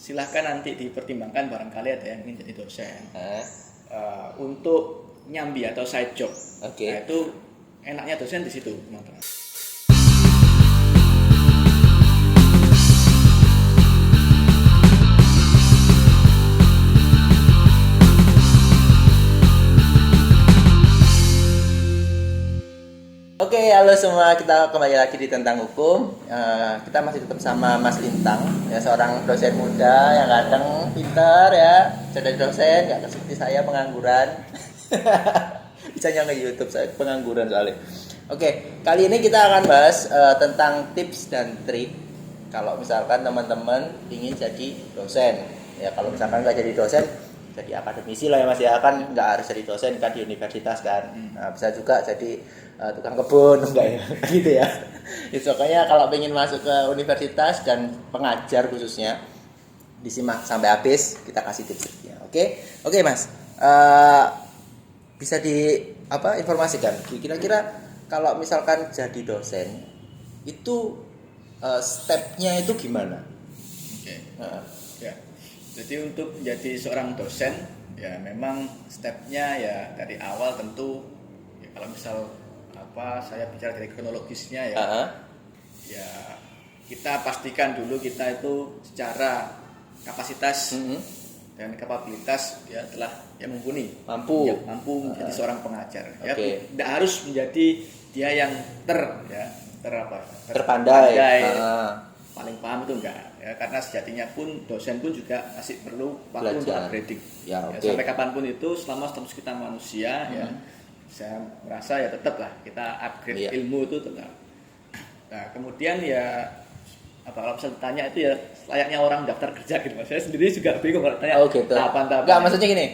silahkan nanti dipertimbangkan barangkali ada yang ingin jadi dosen. Untuk nyambi atau side job, nah itu enaknya dosen di situ, teman-teman. Oke, halo semua, kita kembali lagi di Tentang Hukum. Kita masih tetap sama Mas Lintang, ya, seorang dosen muda yang kadang pintar ya, jadi dosen, nggak seperti saya pengangguran. Bisa nyampe YouTube, saya pengangguran soalnya. Oke, kali ini kita akan bahas tentang tips dan trik kalau misalkan teman-teman ingin jadi dosen. Ya, kalau misalkan nggak jadi dosen, jadi akademisi lah ya Mas ya, kan nggak harus jadi dosen kan di universitas kan. Nah, bisa juga jadi tukang kebun enggak ya gitu ya. Pokoknya kalau pengen masuk ke universitas dan pengajar khususnya, disimak sampai habis, kita kasih tipsnya. Oke Mas, bisa informasikan kira-kira kalau misalkan jadi dosen itu stepnya itu gimana? Ya. Jadi untuk menjadi seorang dosen ya memang stepnya ya dari awal tentu ya, kalau misal saya bicara dari kronologisnya ya, ya kita pastikan dulu kita itu secara kapasitas dan kapabilitas ya telah mampu menjadi seorang pengajar. Ya tidak harus menjadi dia yang terpandai, paling paham itu enggak ya, karena sejatinya pun dosen pun juga masih perlu waktu untuk upgrading ya, sampai kapanpun itu selama status kita manusia ya. Saya merasa ya tetaplah kita upgrade ilmu itu tetap. Nah kemudian ya kalau bisa ditanya itu ya layaknya orang daftar kerja gitu Mas. Saya sendiri juga bingung kalau tanya tahapan-tahapan. Enggak, maksudnya gini,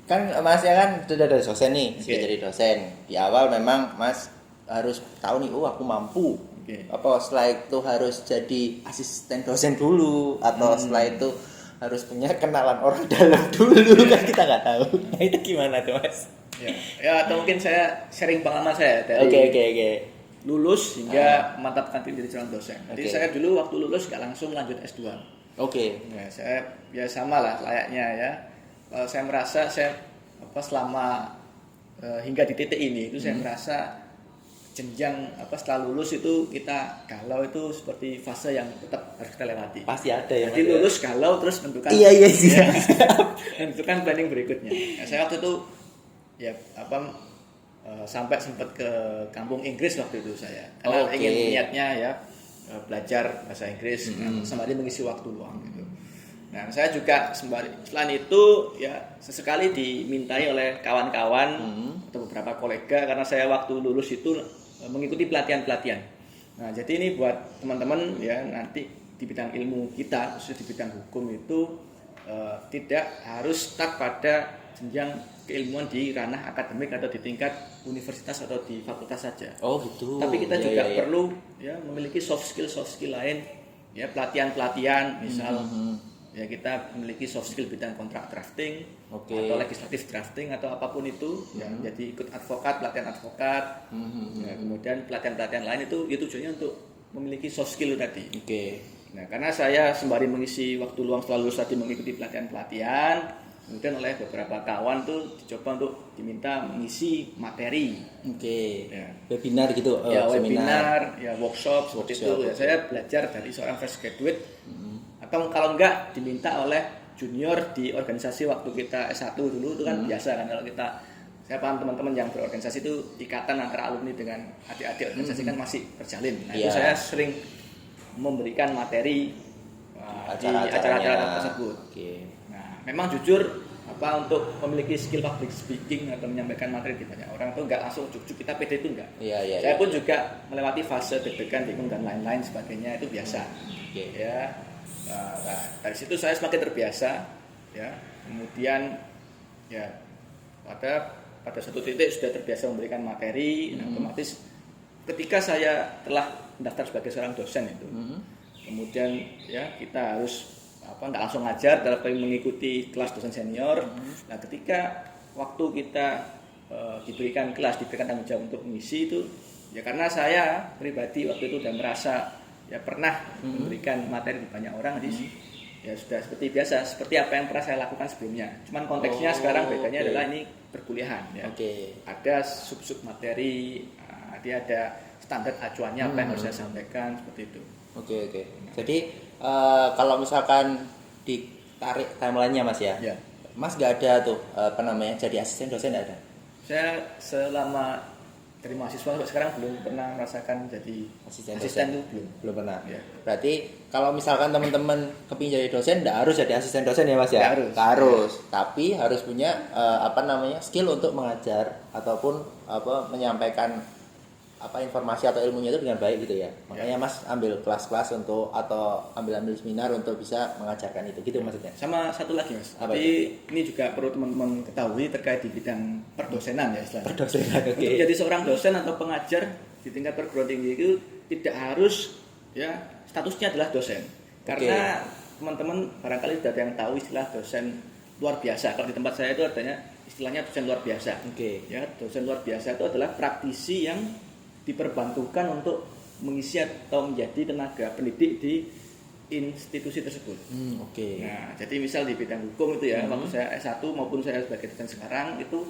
kan Mas ya kan sudah dari dosen nih, sudah jadi dosen. Di awal memang Mas harus tahu nih, aku mampu. Apa setelah itu harus jadi asisten dosen dulu, atau setelah itu harus punya kenalan orang dalam dulu kan kita nggak tahu. Nah itu gimana tuh Mas? Ya atau mungkin saya sharing pengalaman saya dari lulus hingga memantapkan diri jadi seorang dosen. Jadi saya dulu waktu lulus nggak langsung lanjut S2. Ya, saya ya sama lah layaknya ya. Saya merasa saya selama hingga di titik ini itu saya merasa jenjang setelah lulus itu kita galau itu seperti fase yang tetap harus kita lewati. Pasti ada ya. Jadi lulus galau terus menentukan menentukan planning berikutnya. Nah, saya waktu itu sampai sempat ke kampung Inggris waktu itu saya. Karena ingin niatnya ya belajar bahasa Inggris sembari mengisi waktu luang gitu. Nah, saya juga selain itu ya sesekali dimintai oleh kawan-kawan atau beberapa kolega karena saya waktu lulus itu mengikuti pelatihan-pelatihan. Nah, jadi ini buat teman-teman ya nanti di bidang ilmu kita, khususnya di bidang hukum itu tidak harus stuck pada jenjang keilmuan di ranah akademik atau di tingkat universitas atau di fakultas saja. Tapi kita juga perlu ya memiliki soft skill lain ya, pelatihan misal ya kita memiliki soft skill bidang kontrak drafting atau legislative drafting atau apapun itu yang menjadi ikut advokat, pelatihan advokat. Ya, kemudian pelatihan lain itu tujuannya untuk memiliki soft skill tadi. Nah, karena saya sembari mengisi waktu luang setelah lulus tadi mengikuti pelatihan, kemudian oleh beberapa kawan tuh dicoba untuk diminta mengisi materi. Webinar gitu. Webinar, ya workshop seperti itu. Ya, saya belajar dari seorang fresh graduate atau kalau enggak diminta oleh junior di organisasi waktu kita S1 dulu itu kan biasa kan kalau saya paham teman-teman yang berorganisasi itu ikatan antara alumni dengan adik-adik organisasi kan masih terjalin. Nah, itu saya sering memberikan materi di acara-acara tersebut. Nah, memang jujur untuk memiliki skill public speaking atau menyampaikan materi di banyak orang itu enggak langsung cucuk kita pede itu enggak. Saya pun juga melewati fase deg-degan, bingung dan lain-lain sebagainya itu biasa. Nah, dari situ saya semakin terbiasa ya. Kemudian ya pada suatu titik sudah terbiasa memberikan materi. Nah, otomatis ketika saya telah mendaftar sebagai seorang dosen itu kemudian ya kita harus nggak langsung ngajar tapi mengikuti kelas dosen senior. Nah, ketika waktu kita diberikan tanggung jawab untuk mengisi itu ya, karena saya pribadi waktu itu sudah merasa ya pernah memberikan materi di banyak orang, jadi ya sudah seperti biasa, seperti apa yang pernah saya lakukan sebelumnya. Cuman konteksnya sekarang bedanya adalah ini perkuliahan ya. Ada sub-sub materi, dia ada standar acuannya apa yang harus saya sampaikan seperti itu. Jadi kalau misalkan ditarik timelinenya Mas ya. Mas nggak ada tuh jadi asisten dosen nggak ada? Saya selama dari mahasiswa sampai sekarang belum pernah merasakan jadi asisten itu belum pernah. Ya. Berarti kalau misalkan teman-teman kepingin jadi dosen, nggak harus jadi asisten dosen ya Mas ya? Nggak harus. Tapi harus punya skill untuk mengajar ataupun menyampaikan informasi atau ilmunya itu dengan baik gitu ya. Makanya Mas ambil kelas-kelas atau ambil seminar untuk bisa mengajarkan itu gitu maksudnya. Sama satu lagi Mas. Tapi ini juga perlu teman-teman ketahui terkait di bidang perdosenan ya istilahnya. Perdosenan. Untuk jadi seorang dosen atau pengajar di tingkat perguruan tinggi itu tidak harus ya statusnya adalah dosen. Karena teman-teman barangkali sudah ada yang tahu istilah dosen luar biasa. Kalau di tempat saya itu artinya istilahnya dosen luar biasa. Ya, dosen luar biasa itu adalah praktisi yang diperbantukan untuk mengisi atau menjadi tenaga pendidik di institusi tersebut. Nah, jadi misal di bidang hukum itu ya, waktu saya S1 maupun saya sebagai dosen sekarang itu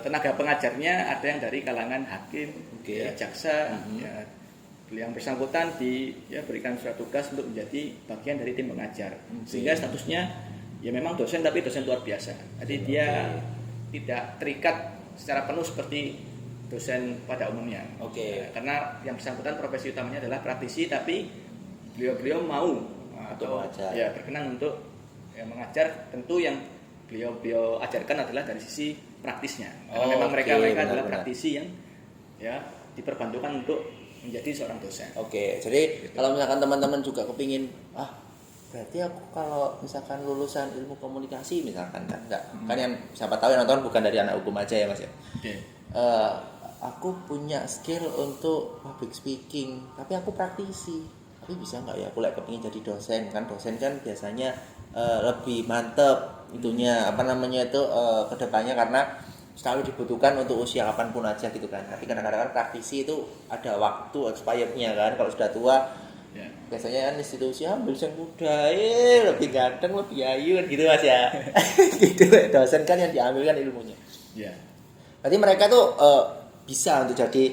tenaga pengajarnya ada yang dari kalangan hakim, ya, jaksa, ya, yang bersangkutan berikan surat tugas untuk menjadi bagian dari tim pengajar. Sehingga statusnya ya memang dosen tapi dosen luar biasa. Jadi dia tidak terikat secara penuh seperti dosen pada umumnya. Karena yang bersangkutan profesi utamanya adalah praktisi, tapi beliau mau atau ya berkenan untuk mengajar. Tentu yang beliau ajarkan adalah dari sisi praktisnya. Karena memang mereka adalah praktisi yang ya diperbantukan untuk menjadi seorang dosen. Jadi kalau misalkan teman-teman juga kepingin berarti aku kalau misalkan lulusan ilmu komunikasi misalkan kan yang siapa tahu yang nonton bukan dari anak hukum aja ya Mas ya. Aku punya skill untuk public speaking, tapi aku praktisi. Tapi bisa nggak ya aku kepingin jadi dosen? Kan dosen kan biasanya lebih mantep itunya kedepannya karena selalu dibutuhkan untuk usia kapanpun aja gitu kan. Tapi kadang-kadang praktisi itu ada waktu expirednya kan. Kalau sudah tua biasanya kan institusi ambil yang muda, lebih ganteng, lebih ayu gitu Mas ya. Gitu dosen kan yang diambil kan ilmunya. Berarti mereka tuh bisa untuk jadi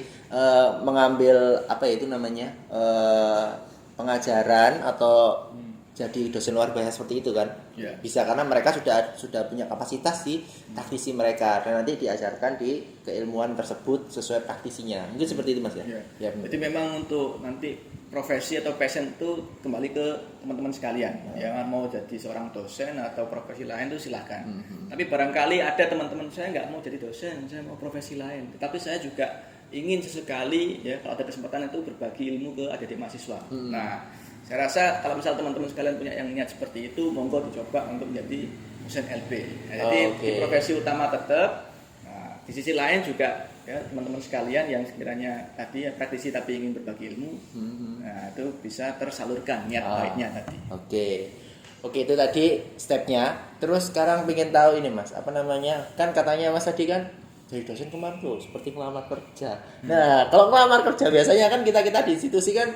mengambil pengajaran atau jadi dosen luar biasa seperti itu kan. Bisa karena mereka sudah punya kapasitas di praktisi mereka dan nanti diajarkan di keilmuan tersebut sesuai praktisinya. Mungkin seperti itu Mas ya. Jadi memang untuk nanti profesi atau passion itu kembali ke teman-teman sekalian. Yang mau jadi seorang dosen atau profesi lain itu silakan. Tapi barangkali ada teman-teman saya nggak mau jadi dosen, saya mau profesi lain. Tetapi saya juga ingin sesekali ya kalau ada kesempatan itu berbagi ilmu ke adik-adik mahasiswa. Nah, saya rasa kalau misal teman-teman sekalian punya yang niat seperti itu, monggo dicoba untuk menjadi dosen LB. Nah, jadi di profesi utama tetap. Nah, di sisi lain juga ya teman-teman sekalian yang sekiranya tadi praktisi tapi ingin berbagi ilmu, nah itu bisa tersalurkan niat baiknya tadi. Oke, itu tadi stepnya. Terus sekarang pengen tahu ini Mas, kan katanya Mas tadi kan jadi dosen kemarin tuh seperti ngelamar kerja. Nah, kalau ngelamar kerja biasanya kan kita di institusi kan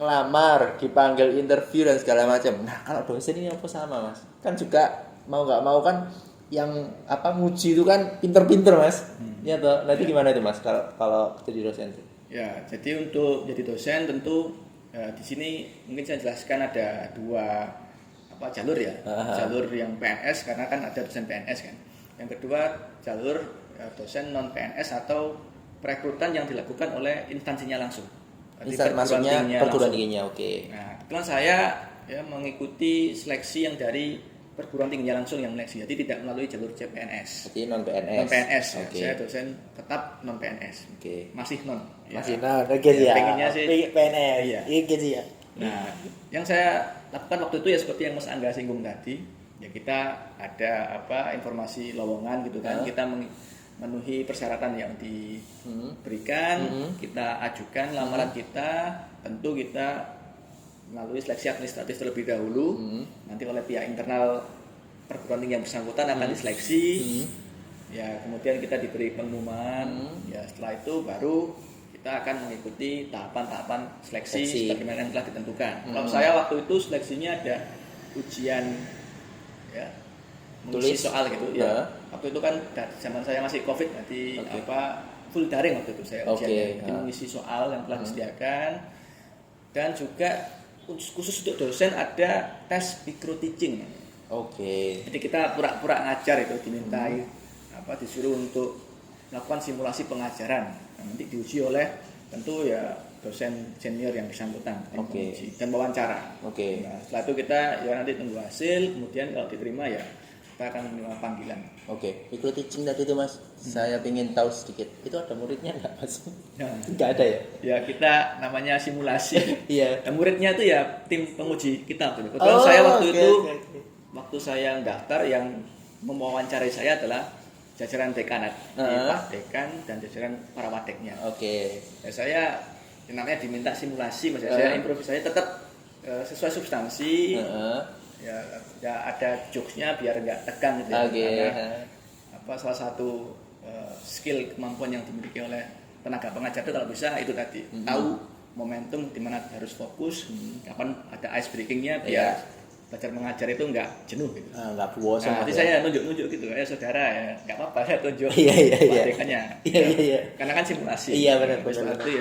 ngelamar, dipanggil interview dan segala macam. Nah, kalau dosen ini apa sama Mas? Kan juga mau nggak mau kan yang nguji itu kan pinter-pinter Mas. Ya toh. Nanti gimana itu Mas kalau jadi dosen itu? Ya, jadi untuk jadi dosen tentu di sini mungkin saya jelaskan ada dua jalur ya. Jalur yang PNS karena kan ada dosen PNS kan. Yang kedua jalur dosen non PNS atau perekrutan yang dilakukan oleh instansinya langsung. Maksudnya perguruan tingginya. Nah, kebetulan saya mengikuti seleksi yang dari perguruan tingginya langsung yang seleksi, jadi tidak melalui jalur CPNS. Jadi non PNS. Non PNS. Saya dosen tetap non PNS. Masih non. Masih non. Ya. Pengennya sih PNS. Iya. Ya. Nah, yang saya lakukan waktu itu ya seperti yang Mas Angga singgung tadi, ya kita ada informasi lowongan gitu kan, kita memenuhi persyaratan yang diberikan, kita ajukan lamaran kita, tentu kita melalui seleksi administratif terlebih dahulu, nanti oleh pihak internal perguruan tinggi yang bersangkutan akan diseleksi, ya kemudian kita diberi pengumuman, ya setelah itu baru kita akan mengikuti tahapan-tahapan seleksi sebagaimana yang telah ditentukan. Kalau saya waktu itu seleksinya ada ujian ya Tulis. mengisi soal gitu Ya. ya. Waktu itu kan zaman saya masih Covid, nanti full daring waktu itu saya ujiannya. Jadi mengisi soal yang telah disediakan, dan juga khusus untuk dosen ada tes micro teaching. Jadi kita pura-pura ngajar itu, dimintai disuruh untuk melakukan simulasi pengajaran. Nah, nanti diuji oleh tentu ya dosen senior yang bersangkutan dan wawancara. Nah, setelah itu kita ya nanti tunggu hasil, kemudian kalau diterima ya kita akan menerima panggilan. Micro teaching tadi itu Mas, saya ingin tahu sedikit. Itu ada muridnya nggak Mas? Nah, nggak ada ya? Ya kita namanya simulasi. Iya. Nah, muridnya itu ya tim penguji kita. Kebetulan saya waktu itu waktu saya daftar yang mewawancarai saya adalah jajaran dekanat, Pak Dekan dan jajaran para wadeknya. Ya, saya namanya diminta simulasi, Mas. Saya improvisasi tetap sesuai substansi. Ya ada jokesnya biar nggak tegang gitu ya. Karena salah satu skill kemampuan yang dimiliki oleh tenaga pengajar itu kalau bisa itu tadi tahu momentum di mana harus fokus, kapan ada ice breakingnya biar belajar mengajar itu nggak jenuh gitu. Nggak bosan. Nah, nanti saya nunjuk-nunjuk gitu ya saudara ya, nggak apa-apa saya tunjuk. Dekannya. Karena kan simulasi. Iya benar. Itu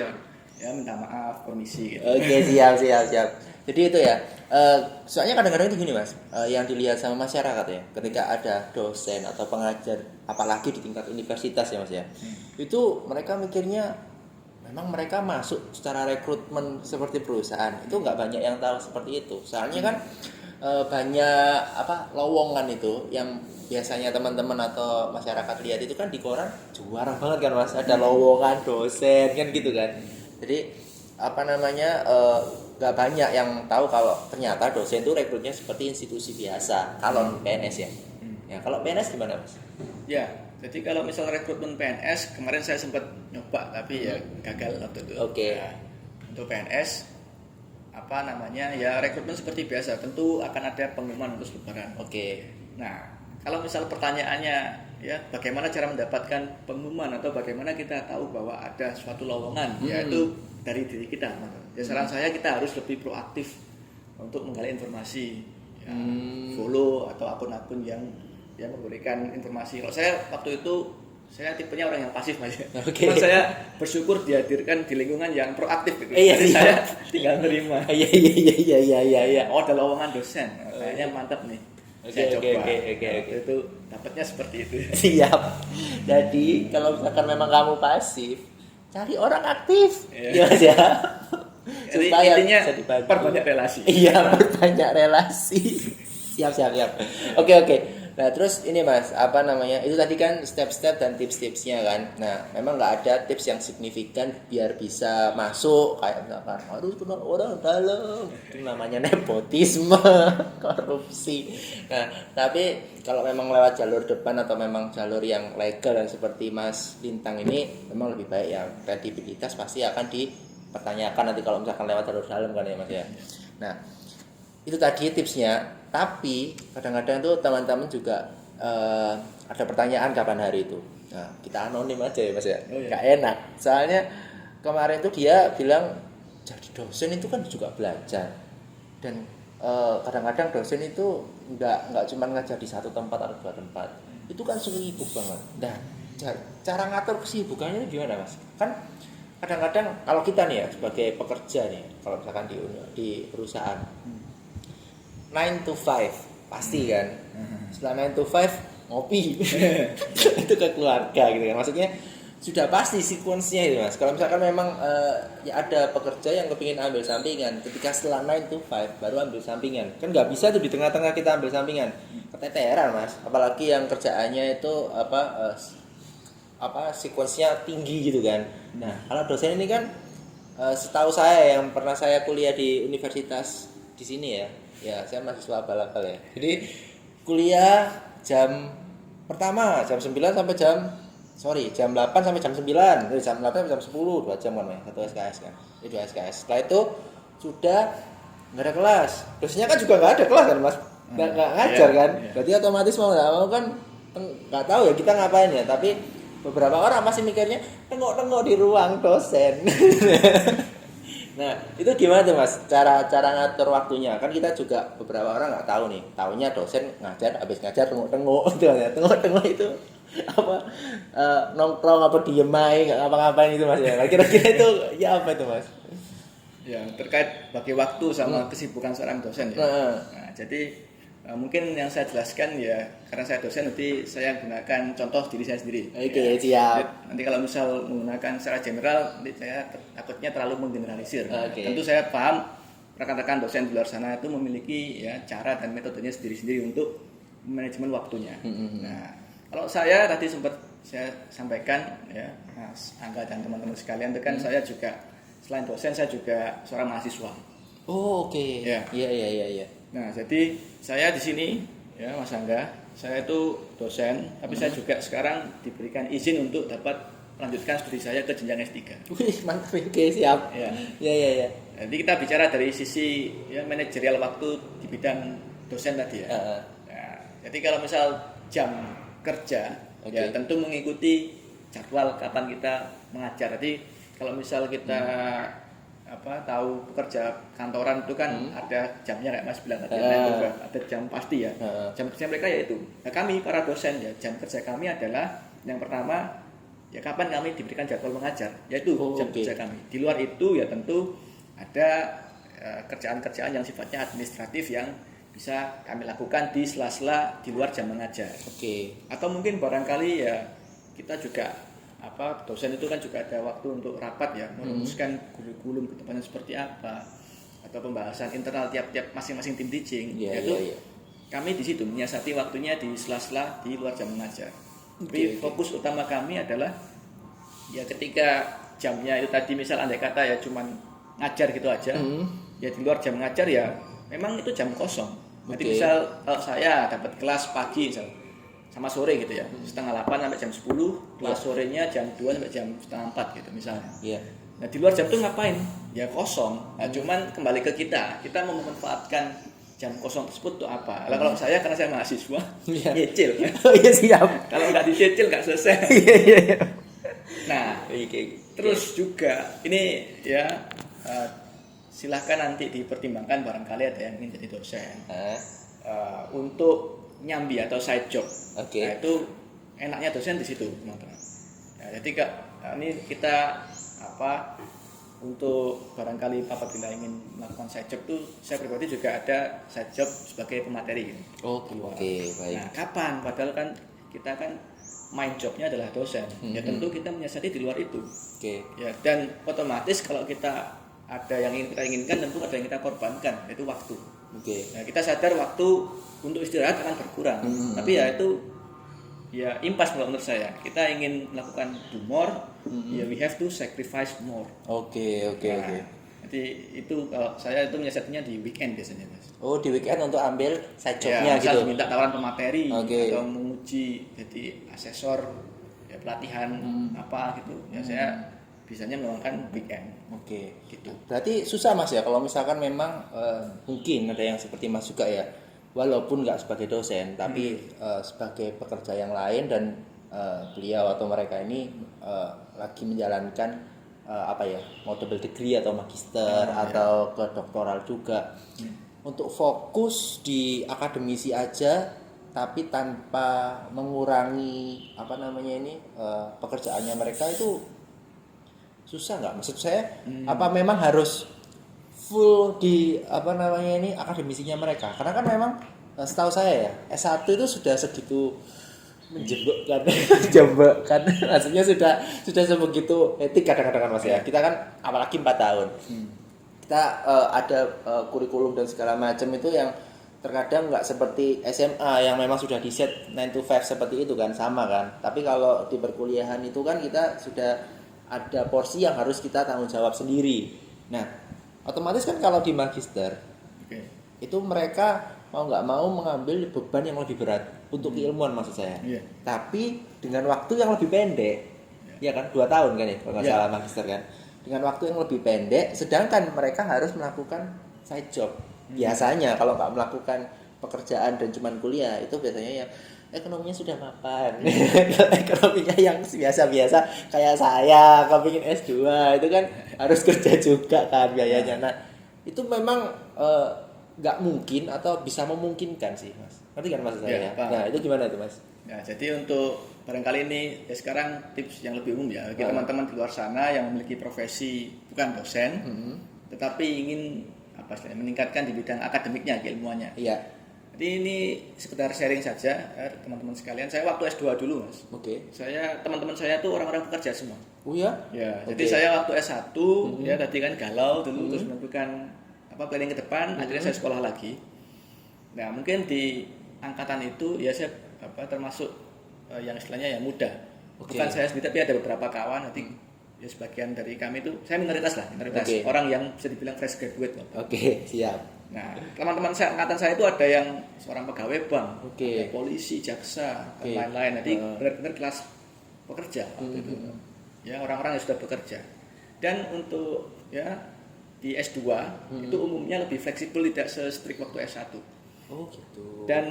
ya minta maaf, permisi gitu. Siap. Jadi itu ya. Soalnya kadang-kadang itu gini Mas, yang dilihat sama masyarakat ya, ketika ada dosen atau pengajar, apalagi di tingkat universitas ya Mas ya, itu mereka mikirnya memang mereka masuk secara rekrutmen seperti perusahaan, itu nggak banyak yang tahu seperti itu. Soalnya kan banyak lowongan itu yang biasanya teman-teman atau masyarakat lihat itu kan di koran jarang banget kan Mas, ada lowongan dosen kan gitu kan. Jadi nggak banyak yang tahu kalau ternyata dosen itu rekrutnya seperti institusi biasa kalau PNS ya. Ya kalau PNS gimana Mas? Ya, jadi kalau misal rekrutmen PNS kemarin saya sempat nyoba tapi ya gagal waktu itu. Nah, untuk PNS ya rekrutmen seperti biasa, tentu akan ada pengumuman untuk lebaran. Nah, kalau misal pertanyaannya ya bagaimana cara mendapatkan pengumuman atau bagaimana kita tahu bahwa ada suatu lowongan, yaitu dari diri kita. Ya saran saya kita harus lebih proaktif untuk menggali informasi, ya, follow atau akun-akun yang memberikan informasi. Kalau saya waktu itu saya tipenya orang yang pasif Mas. Cuma saya bersyukur dihadirkan di lingkungan yang proaktif gitu. Jadi saya tinggal nerima. Iya. Oh, ada lowongan dosen. Kayaknya mantap nih. Saya coba. Itu dapatnya seperti itu. Siap. Jadi kalau misalkan memang kamu pasif, cari orang aktif. Iya Mas ya. Supaya intinya perbanyak relasi. Iya, perbanyak relasi. Siap. Oke. Nah terus ini Mas, itu tadi kan step-step dan tips-tipsnya kan. Nah memang nggak ada tips yang signifikan biar bisa masuk, kayak misalkan harus kenal orang dalam, itu namanya nepotisme, korupsi. Nah tapi kalau memang lewat jalur depan atau memang jalur yang legal dan seperti Mas Lintang ini, memang lebih baik ya, kredibilitas pasti akan dipertanyakan nanti kalau misalkan lewat jalur dalam kan ya Mas ya. Nah itu tadi tipsnya. Tapi kadang-kadang tuh teman-teman juga ada pertanyaan kapan hari itu. Nah, kita anonim aja ya Mas ya. Gak enak. Soalnya kemarin tuh dia bilang jadi dosen itu kan juga belajar. Dan kadang-kadang dosen itu nggak cuma ngajar di satu tempat atau dua tempat. Itu kan sibuk banget. Nah, cara ngatur kesibukannya itu gimana Mas? Kan kadang-kadang kalau kita nih ya sebagai pekerja nih, kalau misalkan di perusahaan 9 to 5 pasti kan. Setelah 9 to 5 ngopi. Itu ke keluarga gitu kan. Maksudnya sudah pasti sequence-nya itu Mas. Kalau misalkan memang ya ada pekerja yang kepingin ambil sampingan, ketika setelah 9 to 5 baru ambil sampingan. Kan nggak bisa tuh di tengah-tengah kita ambil sampingan. Keteteran Mas. Apalagi yang kerjaannya itu sequence-nya tinggi gitu kan. Nah, kalau dosen ini kan setahu saya yang pernah saya kuliah di universitas di sini ya saya mahasiswa abal-abal ya. Jadi kuliah jam 8 sampai jam 8 sampai jam 9. Dari jam 8 sampai jam 10, 2 jam kan ya, 1 SKS kan. Ini 2 SKS. Setelah itu sudah enggak ada kelas. Dosennya kan juga enggak ada kelas kan, Mas. Enggak ngajar kan. Berarti otomatis mau enggak mau kan enggak tahu ya kita ngapain ya, tapi beberapa orang masih mikirnya tengok-tengok di ruang dosen. Nah, itu gimana tuh Mas? Cara ngatur waktunya. Kan kita juga beberapa orang nggak tahu nih. Taunya dosen ngajar, habis ngajar tengok-tengok gitu ya. Tengok-tengok itu apa nongkrong apa diem aja nggak ngapa-ngapain itu Mas ya. Nah, kira-kira itu ya apa itu Mas? Ya, terkait bagi waktu sama kesibukan seorang dosen ya. Nah, jadi mungkin yang saya jelaskan ya, karena saya dosen nanti saya gunakan contoh diri saya sendiri. Oke, ya. siap. Nanti kalau misal menggunakan secara general, nanti saya takutnya terlalu menggeneralisir. Oke. Tentu saya paham rekan-rekan dosen di luar sana itu memiliki ya cara dan metodenya sendiri-sendiri untuk manajemen waktunya. Nah, kalau saya tadi sempat saya sampaikan ya, Mas Angga dan teman-teman sekalian, itu kan saya juga selain dosen saya juga seorang mahasiswa. Oh, oke. Ya. Iya. Nah, jadi saya di sini ya Mas Angga, saya itu dosen, tapi saya juga sekarang diberikan izin untuk dapat melanjutkan studi saya ke jenjang S3. Wih, mantap. Oke, siap. Ya. Iya. Jadi kita bicara dari sisi ya manajerial waktu di bidang dosen tadi ya. Nah, jadi kalau misal jam kerja ya tentu mengikuti jadwal kapan kita mengajar. Jadi kalau misal kita tahu pekerja kantoran itu kan ada jamnya kayak Mas bilang tadi, ada jam pasti ya. Jam kerja mereka yaitu. Nah, kami para dosen ya, jam kerja kami adalah yang pertama ya kapan kami diberikan jadwal mengajar, yaitu jam kerja kami. Di luar itu ya tentu ada kerjaan-kerjaan yang sifatnya administratif yang bisa kami lakukan di sela-sela di luar jam mengajar. Atau mungkin barangkali ya kita juga dosen itu kan juga ada waktu untuk rapat ya, merumuskan kurikulum ke depannya seperti apa, atau pembahasan internal tiap-tiap masing-masing tim teaching. Kami di situ menyiasati waktunya di sela-sela di luar jam mengajar. Tapi fokus utama kami adalah ya ketika jamnya itu tadi misal andai kata ya cuman ngajar gitu aja, ya di luar jam mengajar ya memang itu jam kosong. Nanti misal kalau saya dapat kelas pagi misal sama sore gitu ya, 7:30 sampai jam 10, kelas sorenya jam 2 sampai jam 3:30 gitu misalnya. Nah di luar jam itu ngapain? Ya kosong. Nah cuman kembali ke kita mau memanfaatkan jam kosong tersebut untuk apa? Kalau saya karena saya mahasiswa, nyicil. Iya siap. Kalau nggak dicicil nggak selesai. Iya. Nah terus juga ini ya silahkan nanti dipertimbangkan barangkali ada yang ingin jadi dosen untuk nyambi atau side job. Nah itu enaknya dosen di situ teman-teman. Nah, jadi ini kita untuk barangkali apabila ingin melakukan side job tuh saya pribadi juga ada side job sebagai pemateri. Baik. Nah kapan? Padahal kan kita kan main jobnya adalah dosen. Ya tentu kita menyiasati di luar itu. Ya dan otomatis kalau kita ada yang ingin kita inginkan tentu ada yang kita korbankan, yaitu waktu. Nah, kita sadar waktu untuk istirahat akan berkurang. Tapi ya itu ya impas menurut saya. Kita ingin melakukan do more, ya we have to sacrifice more. Jadi itu kalau saya itu menyiasatinya di weekend biasanya, Mas. Di weekend untuk ambil side job-nya gitu. Misal minta tawaran pemateri atau menguji jadi asesor ya pelatihan apa gitu. Ya saya bisanya meluangkan weekend. Gitu. Berarti susah Mas ya kalau misalkan memang mungkin ada yang seperti Mas juga ya, walaupun nggak sebagai dosen tapi sebagai pekerja yang lain dan beliau atau mereka ini lagi menjalankan mau double degree atau magister atau ke doktoral juga, untuk fokus di akademisi aja tapi tanpa mengurangi pekerjaannya mereka itu susah nggak? Maksud saya apa memang harus full di akademisinya mereka? Karena kan memang setahu saya ya S1 itu sudah segitu menjebakkan maksudnya sudah sebegitu etik kadang-kadang Mas ya. Kita kan apalagi 4 tahun. Kita ada kurikulum dan segala macam itu yang terkadang nggak seperti SMA yang memang sudah di set 9 to 5 seperti itu kan, sama kan. Tapi kalau di perkuliahan itu kan kita sudah ada porsi yang harus kita tanggung jawab sendiri. Nah, otomatis kan kalau di magister itu mereka mau nggak mau mengambil beban yang lebih berat untuk keilmuan maksud saya. Tapi dengan waktu yang lebih pendek, ya kan 2 tahun kan ya kalau nggak salah magister kan. Dengan waktu yang lebih pendek, sedangkan mereka harus melakukan side job. Biasanya kalau nggak melakukan pekerjaan dan cuman kuliah, itu biasanya yang ekonominya sudah mapan. Ekonominya yang biasa-biasa kayak saya kepingin S2 itu kan harus kerja juga kan biayanya. Nah itu memang nggak mungkin atau bisa memungkinkan sih mas, ngerti kan mas saya? Nah itu gimana tuh mas? Ya, jadi untuk barangkali ini ya sekarang tips yang lebih umum ya bagi teman-teman di luar sana yang memiliki profesi bukan dosen, tetapi ingin apa istilahnya meningkatkan di bidang akademiknya, keilmuannya. Iya. Jadi ini sekedar sharing saja ya, teman-teman sekalian. Saya waktu S2 dulu mas. Oke. Teman-teman saya tuh orang-orang pekerja semua. Oh ya? Ya. Jadi saya waktu S1 ya tadi kan galau dulu terus menentukan apa planning ke depan. Akhirnya saya sekolah lagi. Nah mungkin di angkatan itu ya saya termasuk yang istilahnya yang muda. Bukan saya sendiri tapi ada beberapa kawan nanti ya sebagian dari kami itu saya minoritas orang yang bisa dibilang fresh graduate. Oke, siap. Nah teman-teman saya angkatan saya itu ada yang seorang pegawai bank, ada polisi, jaksa dan lain-lain. Jadi benar-benar kelas pekerja waktu itu. Ya orang-orang yang sudah bekerja. Dan untuk ya di S2 itu umumnya lebih fleksibel, tidak se-strict waktu S1. Oh gitu. Dan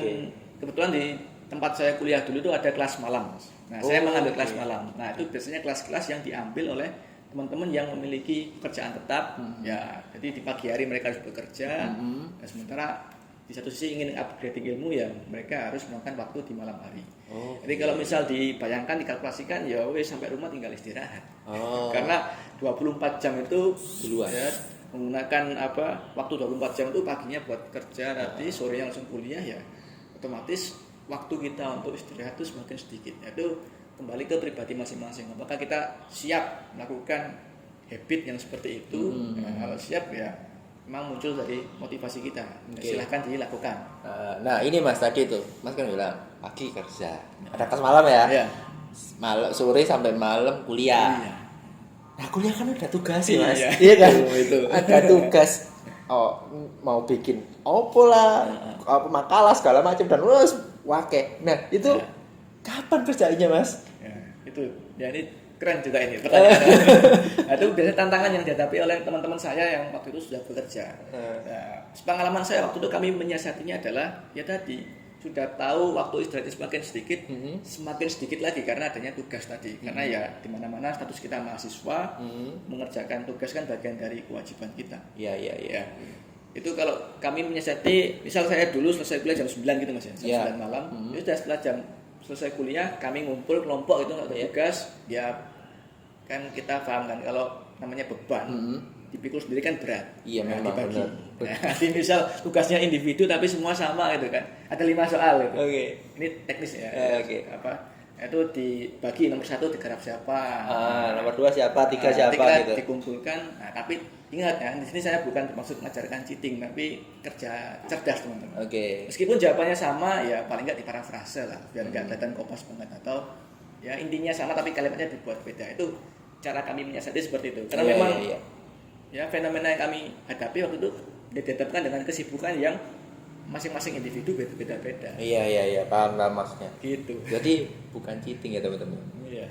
kebetulan di tempat saya kuliah dulu itu ada kelas malam. Nah, saya mengambil kelas malam. Nah, itu biasanya kelas-kelas yang diambil oleh teman-teman yang memiliki pekerjaan tetap. Ya, jadi di pagi hari mereka harus bekerja. Dan sementara di satu sisi ingin upgrading ilmu ya mereka harus melakukan waktu di malam hari. Jadi kalau misal dibayangkan, dikalkulasikan ya wes sampai rumah tinggal istirahat. Karena 24 jam itu luas. Ya, menggunakan waktu 24 jam itu paginya buat kerja, nanti sorenya langsung kuliah ya. Otomatis waktu kita untuk istirahat itu semakin sedikit. Itu kembali ke pribadi masing-masing. Apakah kita siap melakukan habit yang seperti itu? Kalau siap ya memang muncul dari motivasi kita. Silahkan dilakukan. Nah ini mas tadi tuh, mas kan bilang pagi kerja, ada kelas malam ya? Malam, sore sampai malam kuliah. Nah kuliah kan udah tugas sih mas, iya kan? Itu. Ada tugas. Mau bikin makalah segala macam dan terus wake. Nah itu kapan kerjanya mas? Ya, itu ya ini keren juga ini pertanyaan. Nah, itu biasanya tantangan yang dihadapi oleh teman-teman saya yang waktu itu sudah bekerja. Nah, pengalaman saya waktu itu kami menyiasatinya adalah ya tadi sudah tahu waktu istirahat semakin sedikit lagi karena adanya tugas tadi. Karena ya di mana-mana status kita mahasiswa, mengerjakan tugas kan bagian dari kewajiban kita. Iya. Itu kalau kami menyiasati, misal saya dulu selesai kuliah jam 9 gitu mas ya, jam 9 malam. Itu sudah setelah jam selesai kuliah kami ngumpul kelompok itu untuk tugas. Ya kan kita paham kan kalau namanya beban dipikul sendiri kan berat. Iya memang dibagi. Nah, misal tugasnya individu tapi semua sama gitu kan. Ada 5 soal gitu. Ini teknis ya. Itu dibagi nomor 1 digarap siapa. Nomor 2 siapa, 3 siapa gitu. Dikumpulkan. Nah, tapi ingat ya, di sini saya bukan bermaksud mengajarkan cheating tapi kerja cerdas teman-teman. Meskipun jawabannya sama ya paling enggak diparafrase lah biar enggak kelihatan kopas banget atau ya intinya sama tapi kalimatnya dibuat beda. Itu cara kami menyiasati seperti itu. Karena memang ya fenomena yang kami hadapi waktu itu dihadapkan dengan kesibukan yang masing-masing individu beda-beda. Iya, paham maksudnya. Gitu. Jadi bukan cheating ya teman-teman.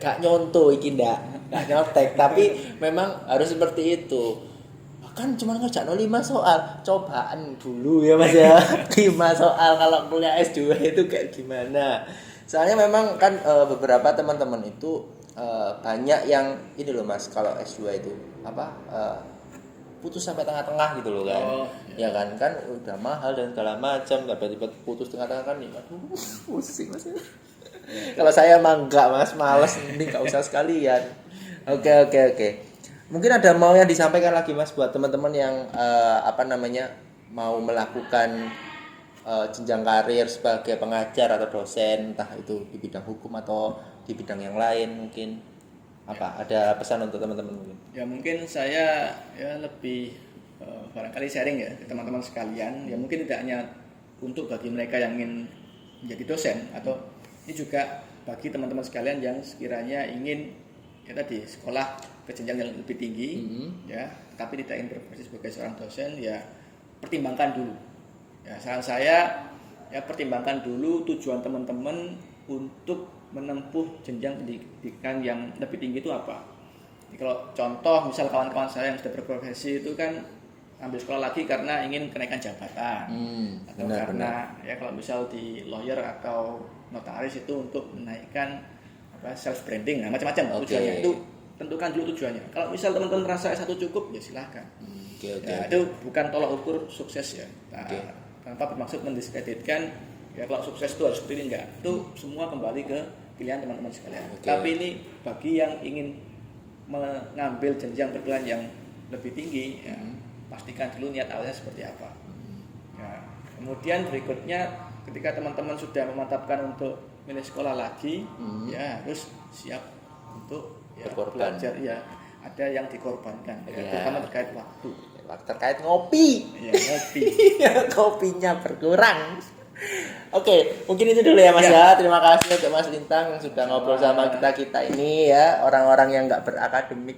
Gak nyontoh iki gak nyontek, tapi memang harus seperti itu. Kan cuma ngerjain 5 soal, cobaan dulu ya mas ya. 5 soal kalau kuliah S2 itu kayak gimana? Soalnya memang kan beberapa teman-teman itu banyak yang ini loh mas, kalau S2 itu putus sampai tengah-tengah gitu loh kan. Ya kan udah mahal dan segala macam, tiba-tiba putus tengah-tengah kan aduh pusing mas. Kalau saya mah enggak mas, males, ini enggak usah sekalian. Oke. Mungkin ada mau yang disampaikan lagi mas buat teman-teman yang mau melakukan jenjang karir sebagai pengajar atau dosen, entah itu di bidang hukum atau di bidang yang lain mungkin. Ada pesan untuk teman-teman mungkin? Ya mungkin saya ya lebih barangkali sharing ya ke teman-teman sekalian. Ya mungkin tidak hanya untuk bagi mereka yang ingin menjadi dosen atau ini juga bagi teman-teman sekalian yang sekiranya ingin ya tadi sekolah ke jenjang yang lebih tinggi ya, tapi tidak ingin berprofesi sebagai seorang dosen ya pertimbangkan dulu. Ya saran saya ya pertimbangkan dulu tujuan teman-teman untuk menempuh jenjang pendidikan yang lebih tinggi itu apa. Jadi kalau contoh misal kawan-kawan saya yang sudah berprofesi itu kan ambil sekolah lagi karena ingin kenaikan jabatan atau karena ya kalau misal di lawyer atau notaris itu untuk menaikkan self branding, macam-macam tujuannya. Itu tentukan dulu tujuannya. Kalau misal teman-teman merasa S1 cukup ya silahkan. Itu bukan tolak ukur sukses ya. Tanpa bermaksud mendiskreditkan ya kalau sukses itu harus seperti ini, enggak. Itu semua kembali ke pilihan teman-teman sekalian. Tapi ini bagi yang ingin mengambil jenjang perkuliahan yang lebih tinggi ya, pastikan dulu niat awalnya seperti apa. Ya, kemudian berikutnya ketika teman-teman sudah memantapkan untuk milih sekolah lagi, ya harus siap untuk belajar ya. Ada yang dikorbankan, terutama terkait waktu. Terkait ngopi. Ya, ngopi. Kopinya berkurang. Oke, mungkin itu dulu ya Mas ya. Terima kasih untuk Mas Lintang yang sudah ngobrol sama kita ini ya, orang-orang yang nggak berakademik,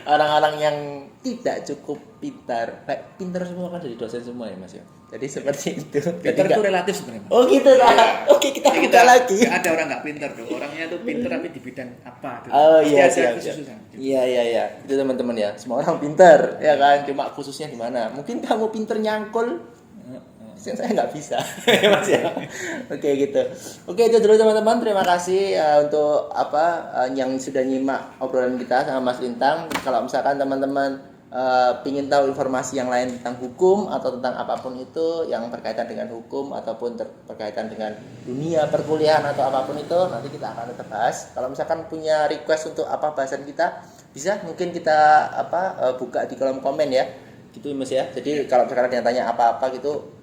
orang-orang yang tidak cukup pintar. Pintar semua kan jadi dosen semua ya Mas ya. Jadi seperti itu. Pintar itu relatif sebenarnya. Oh gitu lah. Oke, kita buka lagi. Ada orang nggak pintar tuh. Orangnya tuh pintar tapi di bidang apa? Gitu. Oh iya siap. Iya. Itu teman-teman ya. Semua orang pintar ya kan. Cuma khususnya di mana? Mungkin kamu pintar nyangkul. Saya nggak bisa. Mas ya. Oke gitu. Oke itu dulu teman-teman. Terima kasih untuk yang sudah nyimak obrolan kita sama Mas Lintang. Kalau misalkan teman-teman ingin tahu informasi yang lain tentang hukum atau tentang apapun itu yang berkaitan dengan hukum ataupun berkaitan dengan dunia perkuliahan atau apapun itu, nanti kita akan tetap bahas. Kalau misalkan punya request untuk apa bahasan kita, bisa mungkin kita buka di kolom komen ya, gitu Mas ya. Jadi kalau misalkan ada yang tanya apa-apa gitu,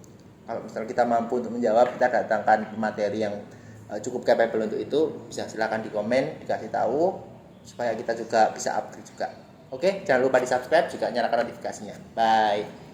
kalau misalkan kita mampu untuk menjawab, kita datangkan materi yang cukup capable untuk itu, bisa silakan di komen, dikasih tahu supaya kita juga bisa upgrade juga. Oke, jangan lupa di subscribe juga nyalakan notifikasinya. Bye.